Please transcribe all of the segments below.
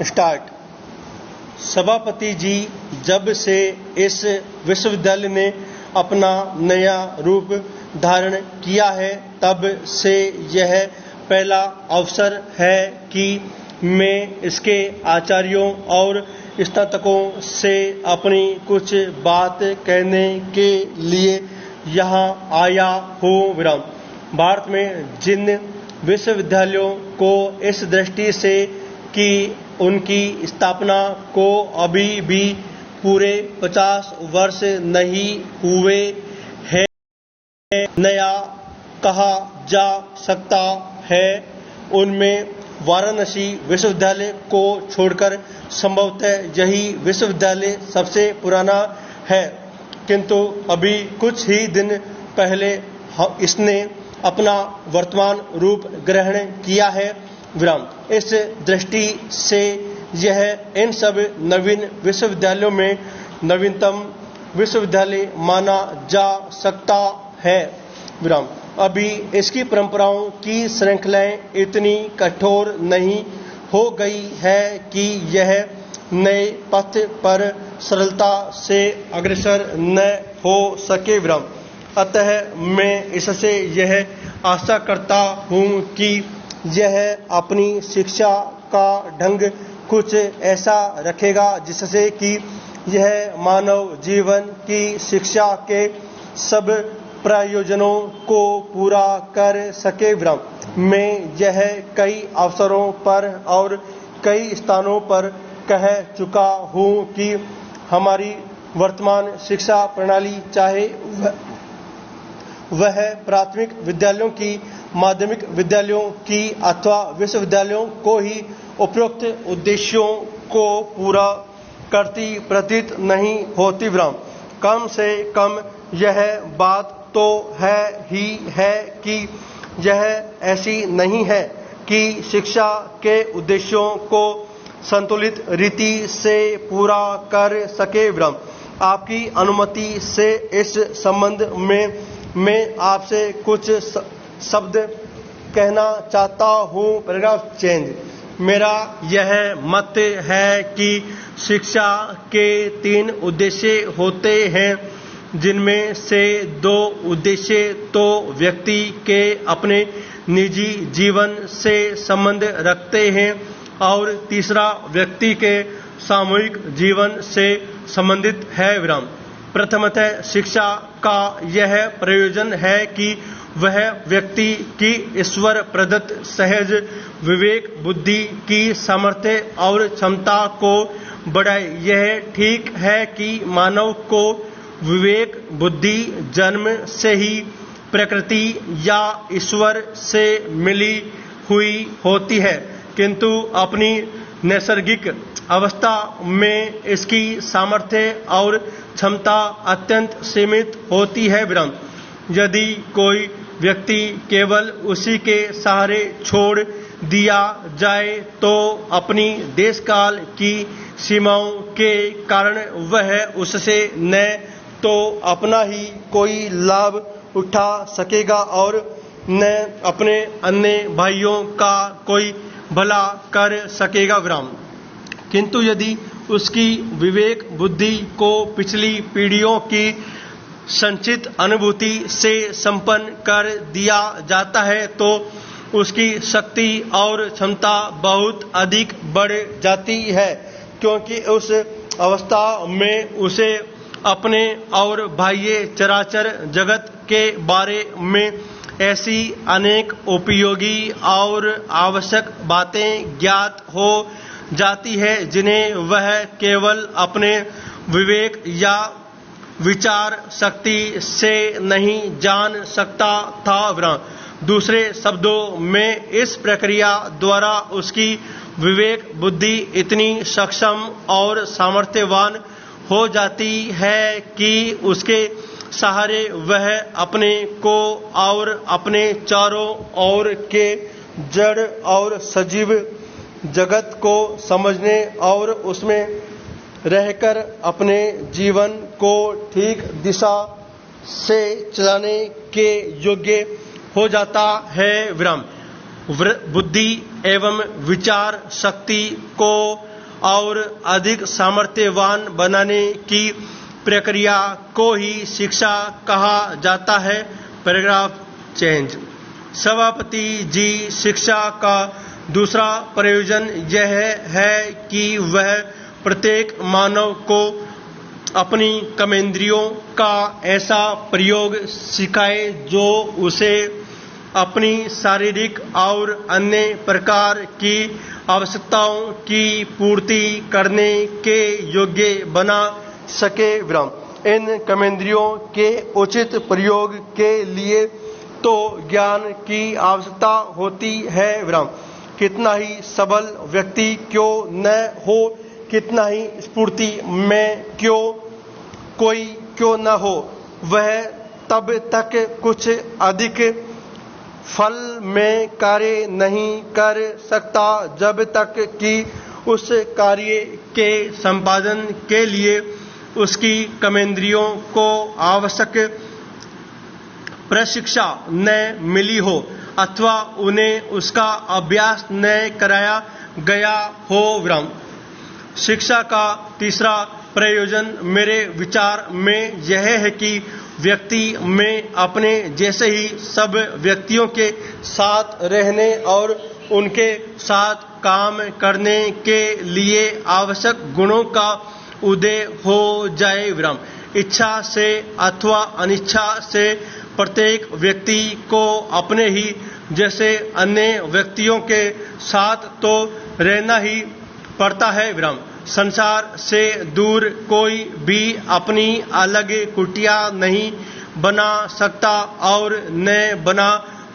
Start. सभापति जी, जब से इस विश्वविद्यालय ने अपना नया रूप धारण किया है तब से यह पहला अवसर है कि मैं इसके आचार्यों और स्नातकों से अपनी कुछ बात कहने के लिए यहाँ आया हूँ। विराम। भारत में जिन विश्वविद्यालयों को इस दृष्टि से कि उनकी स्थापना को अभी भी पूरे 50 वर्ष नहीं हुए हैं नया कहा जा सकता है, उनमें वाराणसी विश्वविद्यालय को छोड़कर संभवतः यही विश्वविद्यालय सबसे पुराना है, किंतु अभी कुछ ही दिन पहले इसने अपना वर्तमान रूप ग्रहण किया है। विराम। इस दृष्टि से यह इन सब नवीन विश्वविद्यालयों में नवीनतम विश्वविद्यालय माना जा सकता है। विराम। अभी इसकी परंपराओं की श्रृंखलाएं इतनी कठोर नहीं हो गई है कि यह नए पथ पर सरलता से अग्रसर न हो सके। विराम। अतः मैं इससे यह आशा करता हूँ कि यह अपनी शिक्षा का ढंग कुछ ऐसा रखेगा जिससे कि यह मानव जीवन की शिक्षा के सब प्रयोजनों को पूरा कर सके। विराम। मैं यह कई अवसरों पर और कई स्थानों पर कह चुका हूँ कि हमारी वर्तमान शिक्षा प्रणाली, चाहे वह प्राथमिक विद्यालयों की, माध्यमिक विद्यालयों की अथवा विश्वविद्यालयों को ही उपरोक्त उद्देश्यों को पूरा करती प्रतीत नहीं होती। विराम। कम से कम यह बात तो है ही है कि यह ऐसी नहीं है कि शिक्षा के उद्देश्यों को संतुलित रीति से पूरा कर सके। विराम। आपकी अनुमति से इस संबंध में मैं आपसे कुछ शब्द कहना चाहता हूँ। Paragraph change. मेरा यह मत है कि शिक्षा के 3 उद्देश्य होते हैं, जिनमें से 2 उद्देश्य तो व्यक्ति के अपने निजी जीवन से संबंध रखते हैं और तीसरा व्यक्ति के सामूहिक जीवन से संबंधित है। विराम। प्रथमतः शिक्षा का यह प्रयोजन है कि वह व्यक्ति की ईश्वर प्रदत्त सहज विवेक बुद्धि की सामर्थ्य और क्षमता को बढ़ाए। यह ठीक है कि मानव को विवेक बुद्धि जन्म से ही प्रकृति या ईश्वर से मिली हुई होती है, किंतु अपनी नैसर्गिक अवस्था में इसकी सामर्थ्य और क्षमता अत्यंत सीमित होती है। विराम। यदि कोई व्यक्ति केवल उसी के सहारे छोड़ दिया जाए तो अपनी देश काल की सीमाओं के कारण वह उससे न तो अपना ही कोई लाभ उठा सकेगा और न अपने अन्य भाइयों का कोई भला कर सकेगा। विराम। किंतु यदि उसकी विवेक बुद्धि को पिछली पीढ़ियों की संचित अनुभूति से संपन्न कर दिया जाता है तो उसकी शक्ति और क्षमता बहुत अधिक बढ़ जाती है, क्योंकि उस अवस्था में उसे अपने और बाह्य चराचर जगत के बारे में ऐसी अनेक उपयोगी और आवश्यक बातें ज्ञात हो जाती है जिन्हें वह केवल अपने विवेक या विचार शक्ति से नहीं जान सकता था। दूसरे शब्दों में इस प्रक्रिया द्वारा उसकी विवेक बुद्धि इतनी सक्षम और सामर्थ्यवान हो जाती है कि उसके सहारे वह अपने को और अपने चारों ओर के जड़ और सजीव जगत को समझने और उसमें रहकर अपने जीवन को ठीक दिशा से चलाने के योग्य हो जाता है। विराम। बुद्धि एवं विचार शक्ति को और अधिक सामर्थ्यवान बनाने की प्रक्रिया को ही शिक्षा कहा जाता है। Paragraph change. सभापति जी, शिक्षा का दूसरा प्रयोजन यह है कि वह प्रत्येक मानव को अपनी कर्मेंद्रियों का ऐसा प्रयोग सिखाए जो उसे अपनी शारीरिक और अन्य प्रकार की आवश्यकताओं की पूर्ति करने के योग्य बना सके। विराम। इन कर्मेंद्रियों के उचित प्रयोग के लिए तो ज्ञान की आवश्यकता होती है। विराम। कितना ही सबल व्यक्ति क्यों न हो, कितना ही स्फूर्ति में क्यों न हो, वह तब तक कुछ अधिक फल में कार्य नहीं कर सकता जब तक कि उस कार्य के संपादन के लिए उसकी कर्मेंद्रियों को आवश्यक प्रशिक्षा न मिली हो अथवा उन्हें उसका अभ्यास न कराया गया हो। विराम। शिक्षा का तीसरा प्रयोजन मेरे विचार में यह है कि व्यक्ति में अपने जैसे ही सब व्यक्तियों के साथ रहने और उनके साथ काम करने के लिए आवश्यक गुणों का उदय हो जाए। विराम। इच्छा से अथवा अनिच्छा से प्रत्येक व्यक्ति को अपने ही जैसे अन्य व्यक्तियों के साथ तो रहना ही पड़ता है। विराम। संसार से दूर कोई भी अपनी अलग कुटिया नहीं बना सकता और न बना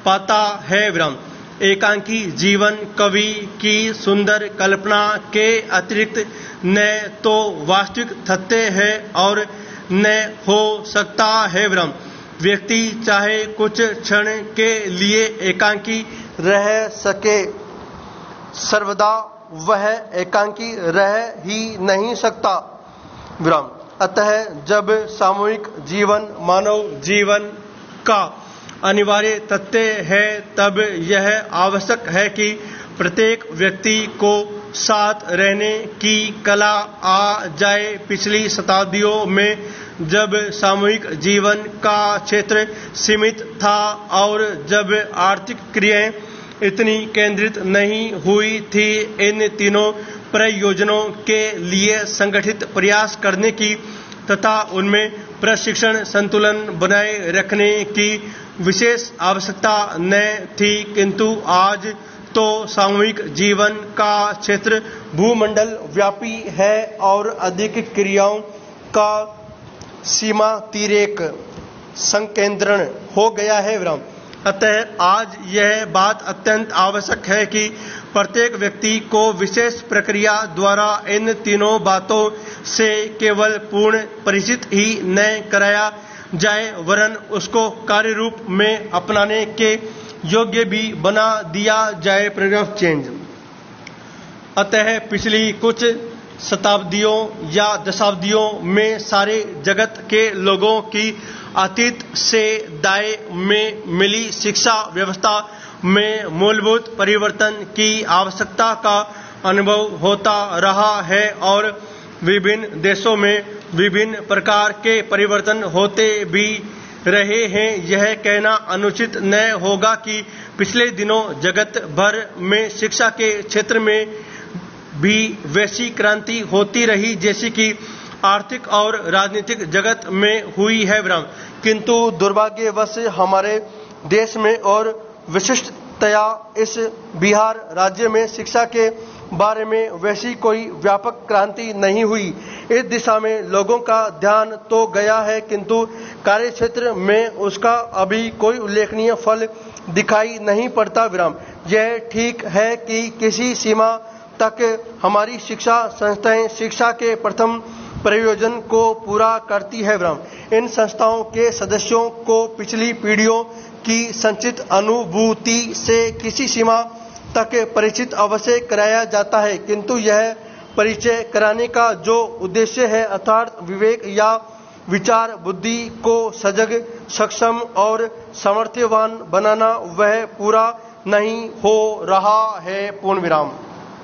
पाता है। विराम। एकांकी जीवन कवि की सुंदर कल्पना के अतिरिक्त न तो वास्तविक तथ्य है और न हो सकता है। विराम। व्यक्ति चाहे कुछ क्षण के लिए एकांकी रह सके, सर्वदा वह एकांकी रह ही नहीं सकता। विराम। अतः जब सामूहिक जीवन मानव जीवन का अनिवार्य तथ्य है, तब यह आवश्यक है कि प्रत्येक व्यक्ति को साथ रहने की कला आ जाए। पिछली शताब्दियों में जब सामूहिक जीवन का क्षेत्र सीमित था और जब आर्थिक क्रियाएं इतनी केंद्रित नहीं हुई थी, इन तीनों प्रयोजनों के लिए संगठित प्रयास करने की तथा उनमें प्रशिक्षण संतुलन बनाए रखने की विशेष आवश्यकता न थी। किंतु आज तो सामूहिक जीवन का क्षेत्र भूमंडल व्यापी है और अधिक क्रियाओं का सीमातिरेक संकेंद्रण हो गया है। विराम। अतः आज यह बात अत्यंत आवश्यक है कि प्रत्येक व्यक्ति को विशेष प्रक्रिया द्वारा इन तीनों बातों से केवल पूर्ण परिचित ही न कराया जाए, वरन उसको कार्य रूप में अपनाने के योग्य भी बना दिया जाए। Paragraph change. अतः पिछली कुछ शताब्दियों या दशाब्दियों में सारे जगत के लोगों की अतीत से दाएं में मिली शिक्षा व्यवस्था में मूलभूत परिवर्तन की आवश्यकता का अनुभव होता रहा है और विभिन्न देशों में विभिन्न प्रकार के परिवर्तन होते भी रहे हैं। यह कहना अनुचित न होगा कि पिछले दिनों जगत भर में शिक्षा के क्षेत्र में भी वैसी क्रांति होती रही जैसी कि आर्थिक और राजनीतिक जगत में हुई है। विराम। किंतु दुर्भाग्यवश हमारे देश में और विशिष्टतया इस बिहार राज्य में शिक्षा के बारे में वैसी कोई व्यापक क्रांति नहीं हुई। इस दिशा में लोगों का ध्यान तो गया है, किंतु कार्य क्षेत्र में उसका अभी कोई उल्लेखनीय फल दिखाई नहीं पड़ता। विराम। यह ठीक है कि किसी सीमा तक हमारी शिक्षा संस्थाएं शिक्षा के प्रथम प्रयोजन को पूरा करती है। विराम। इन संस्थाओं के सदस्यों को पिछली पीढ़ियों की संचित अनुभूति से किसी सीमा तक परिचित अवश्य कराया जाता है, किंतु यह परिचय कराने का जो उद्देश्य है अर्थात विवेक या विचार बुद्धि को सजग, सक्षम और सामर्थ्यवान बनाना, वह पूरा नहीं हो रहा है। पूर्ण विराम।